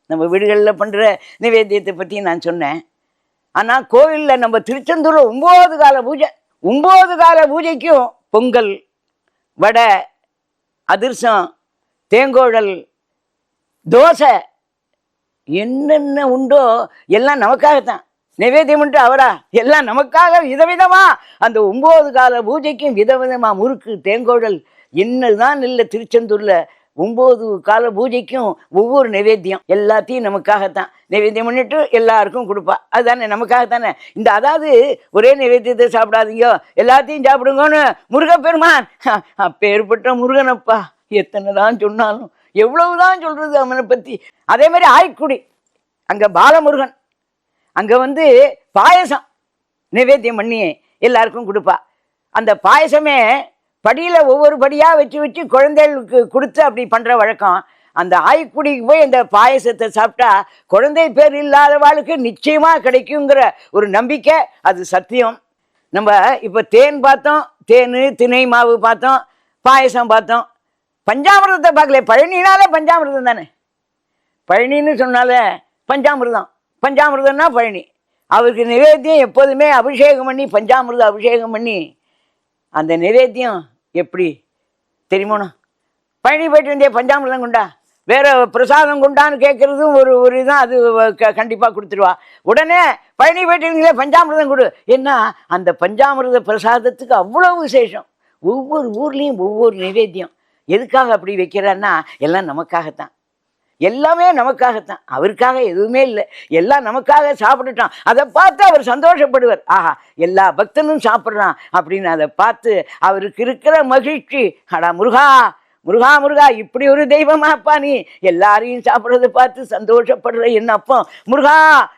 நம்ம வீடுகளில் பண்ணுற நிவேத்தியத்தை பற்றி நான் சொன்னேன். ஆனால் கோவிலில் நம்ம திருச்செந்தூரில் 9 கால பூஜை, 9 கால பூஜைக்கும் பொங்கல், வடை, அதிர்சம், தேங்கோழல், தோசை, என்னென்ன உண்டோ எல்லாம் நமக்காகத்தான். நிவேத்தியம் பண்ணிட்டு அவரா எல்லாம் நமக்காக விதவிதமா அந்த 9 கால பூஜைக்கும் விதவிதமா முறுக்கு, தேங்கோழல், என்னதான் இல்லை திருச்செந்தூர்ல 9 கால பூஜைக்கும் ஒவ்வொரு நிவேத்தியம் எல்லாத்தையும் நமக்காகத்தான். நிவேத்தியம் பண்ணிட்டு எல்லாருக்கும் கொடுப்பா. அதுதானே நமக்காகத்தானே. இந்த அதாவது ஒரே நிவேத்தியத்தை சாப்பிடாதீங்க, எல்லாத்தையும் சாப்பிடுங்கன்னு முருகப்பெருமான் அப்பேற்பட்ட முருகனப்பா எத்தனை தான் சொன்னாலும் எவ்வளவுதான் சொல்றது அவனை பத்தி. அதே மாதிரி ஆய்க்குடி அங்க பாலமுருகன் அங்க பாயசம் நிவேத்தியம் பண்ணி எல்லாருக்கும் கொடுப்பா. அந்த பாயசமே படியில் ஒவ்வொரு படியாக வச்சு வச்சு குழந்தைகளுக்கு கொடுத்து அப்படி பண்ணுற வழக்கம். அந்த ஆய்க்குடிக்கு போய் அந்த பாயசத்தை சாப்பிட்டா குழந்தை பேர் இல்லாதவாளுக்கு நிச்சயமாக கிடைக்குங்கிற ஒரு நம்பிக்கை, அது சத்தியம். நம்ம இப்போ தேன் பார்த்தோம், தேன் திணை மாவு பார்த்தோம், பாயசம் பார்த்தோம், பஞ்சாமிர்தத்தை பார்க்கல. பழனினாலே பஞ்சாமிர்தம் தானே. பழனின்னு சொன்னாலே பஞ்சாமிர்தம், பஞ்சாமிர்தம்னா பழனி. அவருக்கு நிவேத்தியம் எப்போதுமே அபிஷேகம் பண்ணி, பஞ்சாமிர்த அபிஷேகம் பண்ணி. அந்த நிவேத்தியம் எப்படி தெரியுமோனா, பழனி போயிட்டு வந்தே பஞ்சாமிர்தம் கொண்டா, வேற பிரசாதம் கொண்டான்னு கேட்கறதும் ஒரு இதுதான். அது கண்டிப்பாக கொடுத்துருவா. உடனே பழனி போயிட்டு இருந்தீங்களே பஞ்சாமிர்தம் கொடு. ஏன்னா அந்த பஞ்சாமிர்த பிரசாதத்துக்கு அவ்வளோ விசேஷம். ஒவ்வொரு ஊர்லேயும் ஒவ்வொரு நிவேத்தியம். எதுக்காக அப்படி வைக்கிறான்னா எல்லாம் நமக்காகத்தான், எல்லாமே நமக்காகத்தான். அவருக்காக எதுவுமே இல்லை, எல்லாம் நமக்காக சாப்பிட்டுட்டான். அதை பார்த்து அவர் சந்தோஷப்படுவார். ஆஹா, எல்லா பக்தனும் சாப்பிட்றான் அப்படின்னு அதை பார்த்து அவருக்கு இருக்கிற மகிழ்ச்சி. அடா முருகா முருகா முருகா, இப்படி ஒரு தெய்வமாப்பா நீ, எல்லாரையும் சாப்பிட்றதை பார்த்து சந்தோஷப்படுற என் அப்போ முருகா